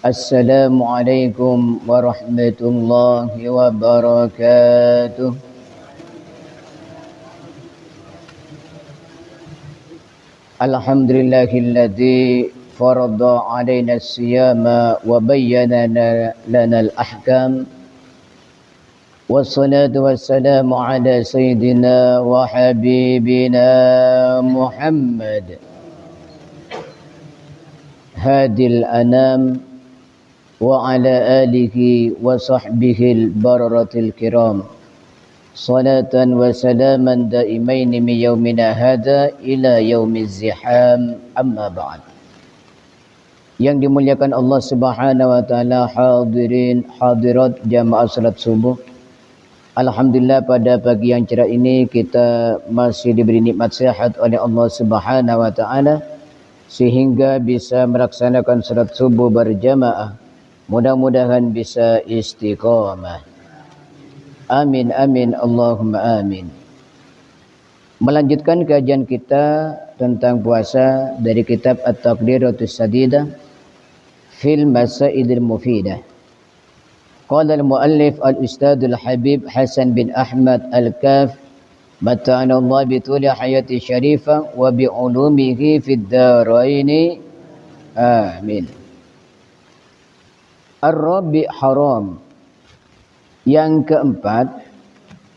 Assalamualaikum warahmatullahi wabarakatuh. Alhamdulillahilladzi farada alaina as-siyama wa bayyana lana al-ahkam. Wassalatu wassalamu ala sayyidina wa habibina Muhammad hadil anam wa ala alihi wa sahbihi al-bararatil kiram. Salatan wa salaman daimaini min yaumina hadha ila yaumiz ziham, amma ba'd. Yang dimuliakan Allah Subhanahu wa taala, hadirin hadirat jamaah salat subuh. Alhamdulillah pada pagi yang cerah ini kita masih diberi nikmat sehat oleh Allah Subhanahu wa taala sehingga bisa melaksanakan salat subuh berjamaah. Mudah-mudahan bisa istiqamah. Amin amin Allahumma amin. Melanjutkan kajian kita tentang puasa dari kitab At-Taqdiratus Sadidah fil Masailil Mufidah. Qala al-muallif al-ustadz al-habib Hasan bin Ahmad al-Kaf mata'ana Allah bi tuli hayati syarifah wa bi ulumihi fid daraini amin. Ar-rabi' haram. Yang keempat,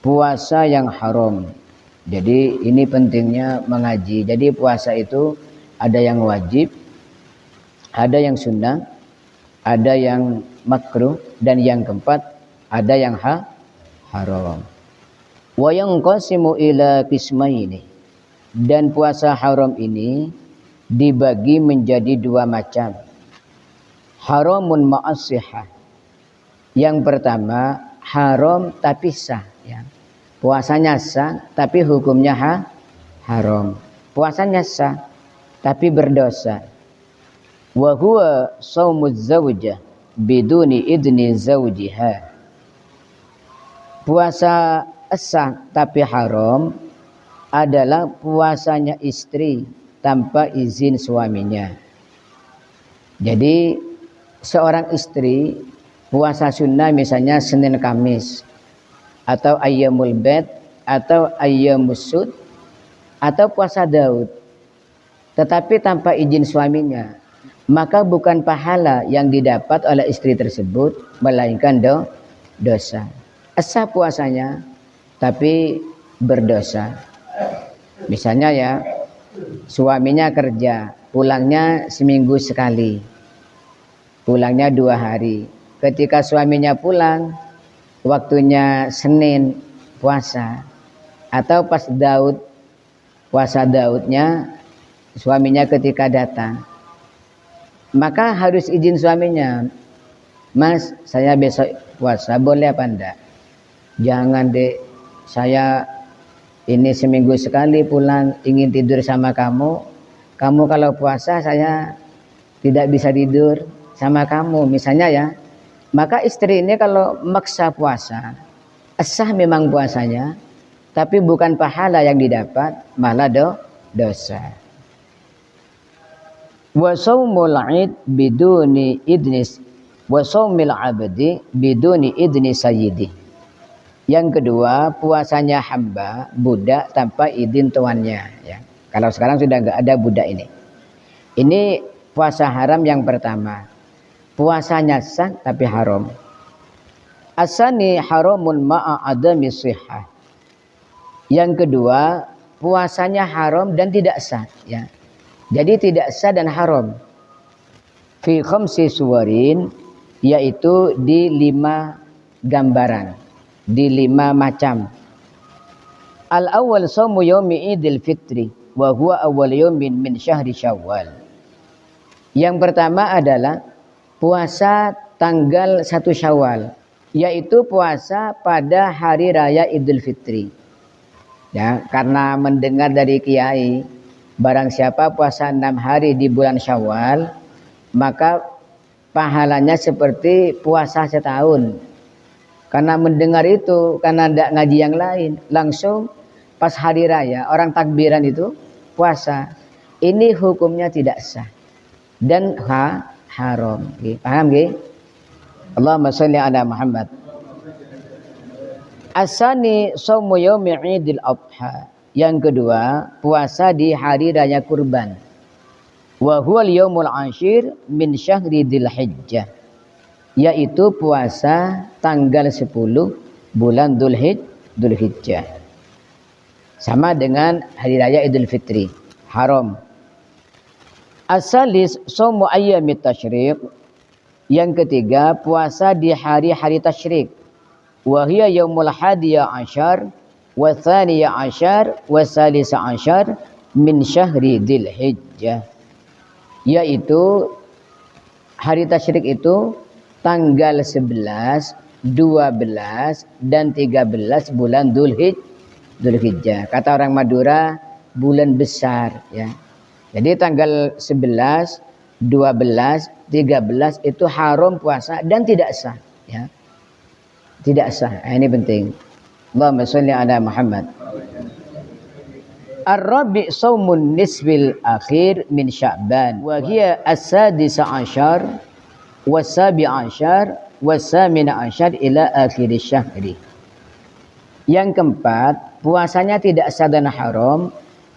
puasa yang haram. Jadi ini pentingnya mengaji. Jadi puasa itu ada yang wajib, ada yang sunnah, ada yang makruh, dan yang keempat ada yang haram. Wa yanqasimu ila qismaini. Dan puasa haram ini dibagi menjadi dua macam. Haramun ma'as-sihah. Yang pertama haram tapi sah, ya. Puasanya sah tapi hukumnya haram. Puasanya sah tapi berdosa. Wa huwa shaumuz zaujah biduni idni zaujiha. Puasa sah tapi haram adalah puasanya istri tanpa izin suaminya. Jadi seorang istri puasa sunnah misalnya Senin Kamis atau ayyamul bait atau ayyamus sud atau puasa Daud tetapi tanpa izin suaminya, maka bukan pahala yang didapat oleh istri tersebut melainkan dosa. Sah puasanya tapi berdosa. Misalnya ya, suaminya kerja, pulangnya seminggu sekali, pulangnya 2 hari. Ketika suaminya pulang, waktunya Senin puasa, atau pas Daud, puasa Daudnya, suaminya ketika datang, maka harus izin suaminya. Mas, saya besok puasa, boleh apa enggak? Jangan dek, saya ini seminggu sekali pulang, ingin tidur sama kamu. Kamu kalau puasa saya tidak bisa tidur sama kamu, misalnya ya. Maka istri ini kalau maksa puasa, sah memang puasanya, tapi bukan pahala yang didapat, malah dosa. Wa shaumul 'id biduni idnis wa shaumil 'abdi biduni idni sayyidi. Yang kedua, puasanya hamba, budak tanpa izin tuannya, ya. Kalau sekarang sudah enggak ada budak ini. Ini puasa haram yang pertama. Puasanya sah tapi haram. Asani haramun ma'a adami sihah. Yang kedua, puasanya haram dan tidak sah, ya. Jadi tidak sah dan haram. Fi khamsi suwarin, yaitu di 5 gambaran, di 5 macam. Al-awwal shaumu yaumi Idul Fitri wa huwa awwal yaumin min syahri Syawal. Yang pertama adalah puasa tanggal 1 Syawal, yaitu puasa pada hari raya Idul Fitri. Ya, karena mendengar dari kiai, barang siapa puasa 6 hari di bulan Syawal, maka pahalanya seperti puasa setahun. Karena mendengar itu, karena tidak ngaji yang lain, langsung pas hari raya orang takbiran itu puasa. Ini hukumnya tidak sah dan haram. Paham nggih? Allahumma sholli ala Muhammad. Asani shaumu yaumi Idul Adha. Yang kedua, puasa di hari raya kurban. Wa huwal yaumul ashir min syahri Dzulhijjah. Yaitu puasa tanggal 10 bulan Dzulhijjah. Sama dengan hari raya Idul Fitri, haram. As-salis shaumu ayyamit tasyriq. Yang ketiga, puasa di hari-hari tasyrik. Wa hiya yaumul hadiyah asyar wa tsaniyah asyar wa salisa asyar min syahri Dzulhijjah. Yaitu hari tasyrik itu tanggal 11, 12 dan 13 bulan Dzulhijjah. Kata orang Madura, bulan besar ya. Jadi tanggal 11, 12, 13 itu haram puasa dan tidak sah ya. Tidak sah. Ini penting. Allahumma sholli ala Muhammad. Ar-rabi' shaumun nisfil akhir min Sya'ban wa hiya as-sadisa asyar was-sabi' asyar was-samina asyar ila akhir syahri. Yang keempat, puasanya tidak sah dan haram.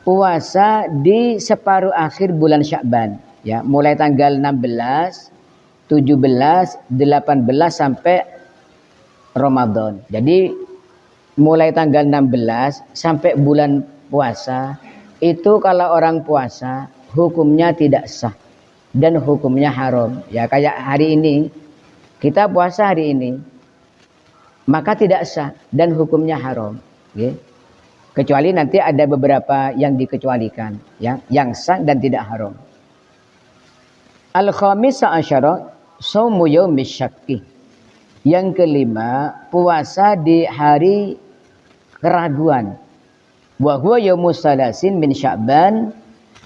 Puasa di separuh akhir bulan Sya'ban ya, mulai tanggal 16, 17, 18 sampai Ramadan. Jadi mulai tanggal 16 sampai bulan puasa itu kalau orang puasa hukumnya tidak sah dan hukumnya haram. Ya kayak hari ini kita puasa hari ini maka tidak sah dan hukumnya haram. Okay. Kecuali nanti ada beberapa yang dikecualikan ya, yang sah dan tidak haram. Al-khamisa asyara shaumu yaumish syakki. Yang kelima, puasa di hari keraguan. Wa huwa yaumus salasin min Sya'ban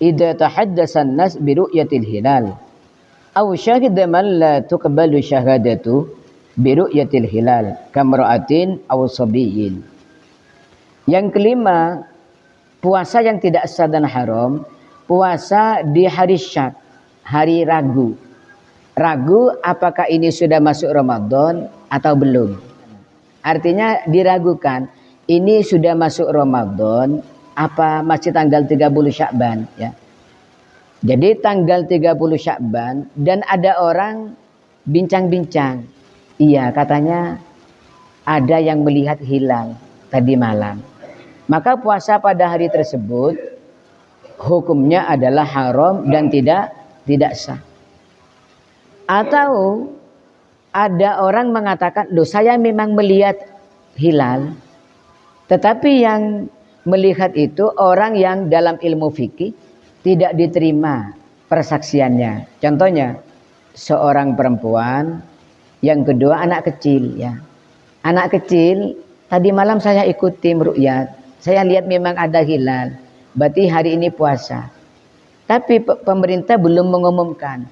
idza tahaddasa an-nas bi ru'yatil hilal. Aw syahida man la tuqbalu syahadatu bi ru'yatil hilal kamra'atin aw sabiyyin. Yang kelima, puasa yang tidak sah dan haram, puasa di hari syak, hari ragu. Ragu apakah ini sudah masuk Ramadan atau belum. Artinya diragukan, ini sudah masuk Ramadan apa masih tanggal 30 Sya'ban ya. Jadi tanggal 30 Sya'ban dan ada orang bincang-bincang. Iya, katanya ada yang melihat hilal tadi malam. Maka puasa pada hari tersebut hukumnya adalah haram dan tidak sah. Atau ada orang mengatakan, loh saya memang melihat hilal. Tetapi yang melihat itu orang yang dalam ilmu fikih tidak diterima persaksiannya. Contohnya seorang perempuan, yang kedua anak kecil ya. Anak kecil tadi malam saya ikuti ru'yat. Saya lihat memang ada hilal. Berarti hari ini puasa. Tapi pemerintah belum mengumumkan.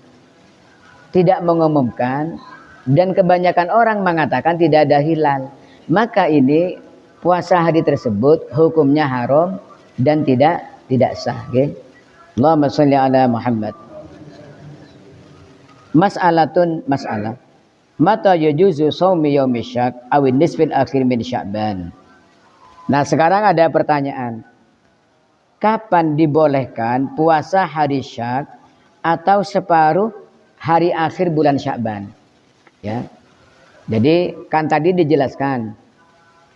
Tidak mengumumkan. Dan kebanyakan orang mengatakan tidak ada hilal. Maka ini puasa hari tersebut hukumnya haram dan tidak sah. Okay? Allahumma sholli ala Muhammad. Mas'alatun mas'alah. Mata yajuzu shaumi yaumi syak awin nisfil akhir min Sya'ban. Nah sekarang ada pertanyaan. Kapan dibolehkan puasa hari syak atau separuh hari akhir bulan Sya'ban? Ya. Jadi kan tadi dijelaskan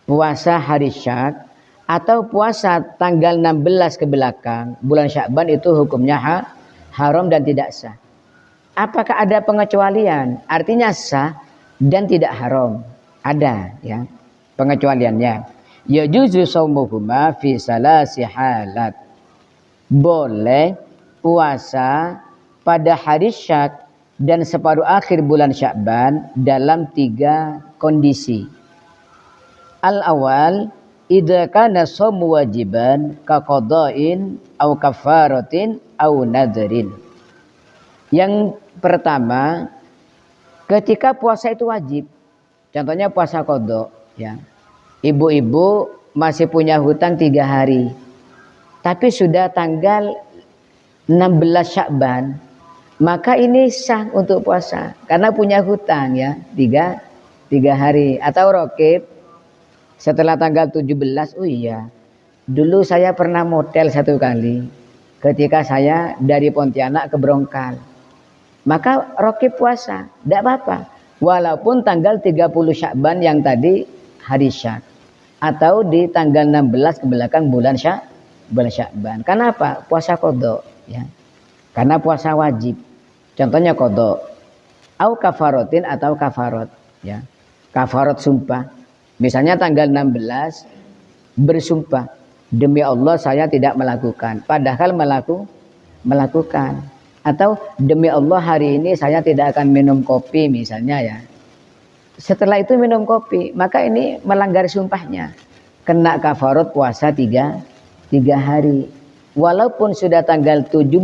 puasa hari syak atau puasa tanggal 16 ke belakang bulan Sya'ban itu hukumnya haram dan tidak sah. Apakah ada pengecualian? Artinya sah dan tidak haram. Ada ya pengecualiannya. Yajuzu shaumuhuma fi salasi halat. Boleh puasa pada hari syak dan separuh akhir bulan Sya'ban dalam 3 kondisi. Al-awwal, idza kana shaumu wajiban ka qada'in aw kafaratin aw nadrin. Yang pertama, ketika puasa itu wajib. Contohnya puasa qada ya. Ibu-ibu masih punya hutang 3 hari. Tapi sudah tanggal 16 Sya'ban maka ini sah untuk puasa karena punya hutang ya, tiga hari. Atau rokib setelah tanggal 17, oh iya dulu saya pernah motel satu kali ketika saya dari Pontianak ke Brongkal, maka rokib puasa tidak apa-apa walaupun tanggal 30 Syakban yang tadi hari Syak, atau di tanggal 16 ke belakang bulan Syakban. Kenapa? Puasa qadha ya. Karena puasa wajib. Contohnya qadha. Au kafarotin atau kafarot ya. Kafarot sumpah. Misalnya tanggal 16 bersumpah, demi Allah saya tidak melakukan, padahal melakukan. Atau demi Allah hari ini saya tidak akan minum kopi misalnya ya. Setelah itu minum kopi, maka ini melanggar sumpahnya. Kena kafarat puasa 3 hari. Walaupun sudah tanggal 17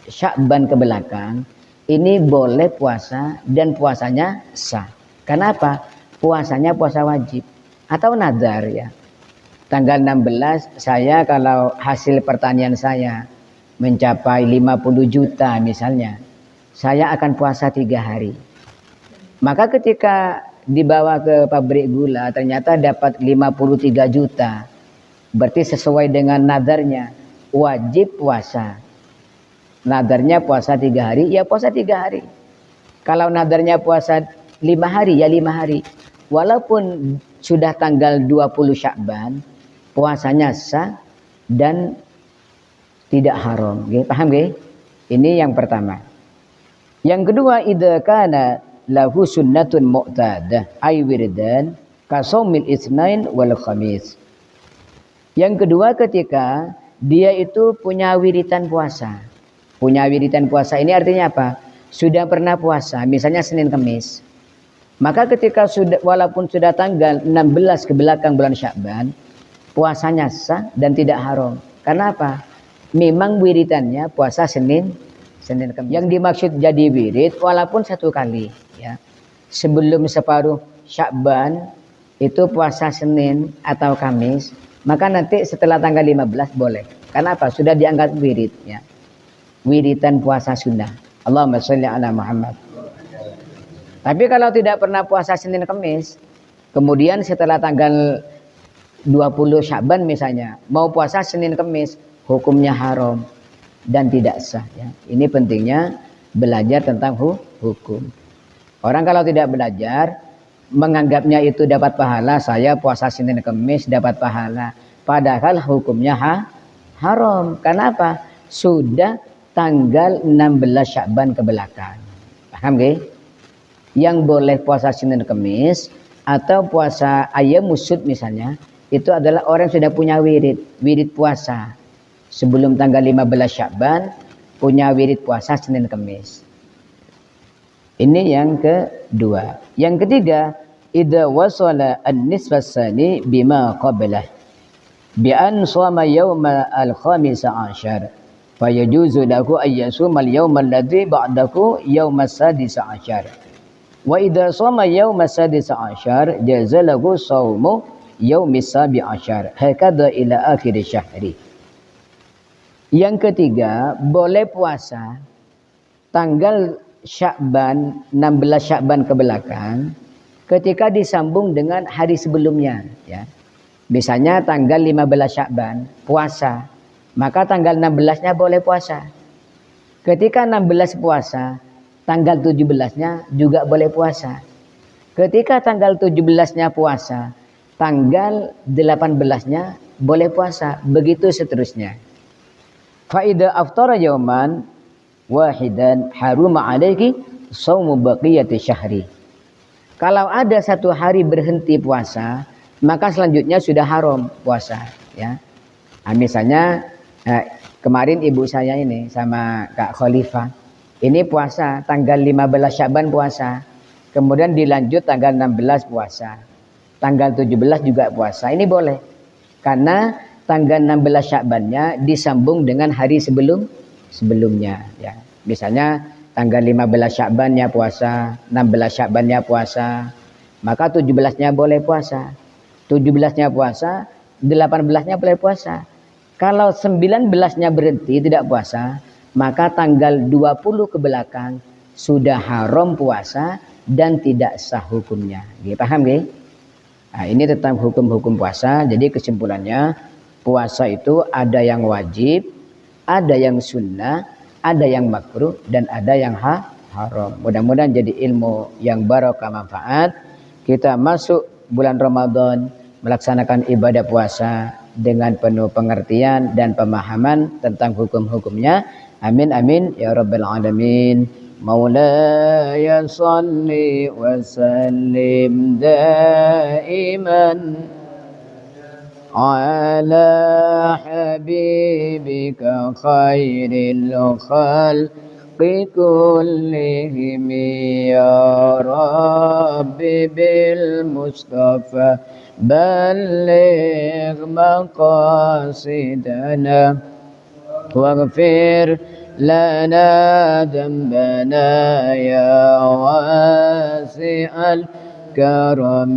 Syakban ke belakang, ini boleh puasa dan puasanya sah. Kenapa? Puasanya puasa wajib atau nazar ya. Tanggal 16 saya kalau hasil pertanian saya mencapai 50 juta misalnya, saya akan puasa 3 hari. Maka ketika dibawa ke pabrik gula ternyata dapat 53 juta. Berarti sesuai dengan nadarnya, wajib puasa. Nadarnya puasa 3 hari, ya puasa 3 hari. Kalau nadarnya puasa 5 hari, ya 5 hari. Walaupun sudah tanggal 20 Syakban, puasanya sah dan tidak haram. Paham gak? Ini yang pertama. Yang kedua, idza kana lahu sunnatun mu'tadah ay wirdan ka shaumil itsnain wal khamis. Yang kedua, ketika dia itu punya wiritan puasa. Punya wiritan puasa ini artinya apa? Sudah pernah puasa, misalnya Senin Kamis. Maka ketika walaupun sudah tanggal 16 ke belakang bulan Syakban, puasanya sah dan tidak haram. Karena apa? Memang wiritannya puasa Senin Kamis. Yang dimaksud jadi wirid walaupun 1 kali ya. Sebelum separuh Syakban itu puasa Senin atau Kamis, maka nanti setelah tanggal 15 boleh. Karena apa? Sudah dianggap wirid ya. Wiritan puasa sunnah. Allahumma sholli ala Muhammad. Tapi kalau tidak pernah puasa Senin Kamis, kemudian setelah tanggal 20 Syakban misalnya mau puasa Senin Kamis, hukumnya haram dan tidak sah ya. Ini pentingnya belajar tentang hukum. Orang kalau tidak belajar menganggapnya itu dapat pahala, saya puasa Senin Kamis dapat pahala, padahal hukumnya haram. Kenapa? Sudah tanggal 16 Syakban ke belakang. Paham gak? Yang boleh puasa Senin Kamis atau puasa ayam musud misalnya, itu adalah orang yang sudah punya wirid puasa. Sebelum tanggal 15 Syakban punya wirid puasa Senin Kamis. Ini yang kedua. Yang ketiga, idza wasala an-nisfas tsani bima qablah bi an shama yawma al-khamis ashar fa yajuzu lahu ay yasuma al-yawma alladhi ba'dahu yawma as-sadis ashar. Wa idza shama yawma as-sadis ashar jaza lahu shaumu yawmi as-sabi ashar hakadha ila akhir syahri. Yang ketiga, boleh puasa tanggal Syakban, 16 Syakban ke belakang ketika disambung dengan hari sebelumnya ya. Misalnya tanggal 15 Syakban puasa, maka tanggal 16-nya boleh puasa. Ketika 16 puasa, tanggal 17-nya juga boleh puasa. Ketika tanggal 17-nya puasa, tanggal 18-nya boleh puasa, begitu seterusnya. Faida aftara yauman wahidan haruma alaihi shaumu baqiyati syahri. Kalau ada 1 hari berhenti puasa, maka selanjutnya sudah haram puasa ya. Nah, misalnya kemarin ibu saya ini sama Kak Khalifah ini puasa tanggal 15 Syakban puasa, kemudian dilanjut tanggal 16 puasa, tanggal 17 juga puasa. Ini boleh karena tanggal 16 Syakbannya disambung dengan hari sebelumnya ya. Misalnya tanggal 15 Syakbannya puasa, 16 Syakbannya puasa, maka 17-nya boleh puasa. 17-nya puasa, 18-nya boleh puasa. Kalau 19-nya berhenti tidak puasa, maka tanggal 20 ke belakang sudah haram puasa dan tidak sah hukumnya. Paham nggih? Nah, ini tentang hukum-hukum puasa. Jadi kesimpulannya, puasa itu ada yang wajib, ada yang sunnah, ada yang makruh, dan ada yang haram. Mudah-mudahan jadi ilmu yang barokah manfaat. Kita masuk bulan Ramadan melaksanakan ibadah puasa dengan penuh pengertian dan pemahaman tentang hukum-hukumnya. Amin amin ya rabbal alamin. Maulaya salli wa sallim daiman ala habibika khairil khalqi kullihim ya rabbi bil mustafa balligh maqasidana واغفر لنا ذنبنا يا واسع الكرم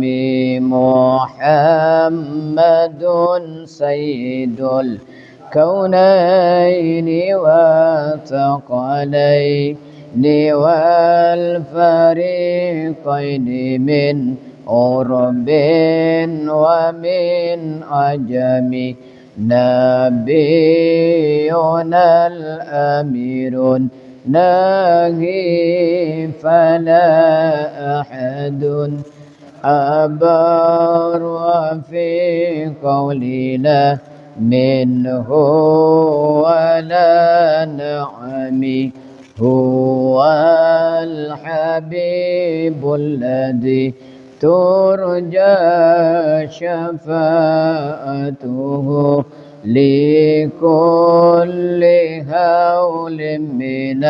محمد سيد الكونين والثقلين والفريقين من عرب ومن عجم نبينا الأمير ناهي فلا أحد أبر في قولنا منه ولا نعمي هو الحبيب الذي ترجى شفاعته لكل هول من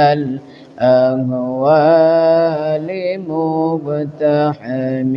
الأهوال مقتحم.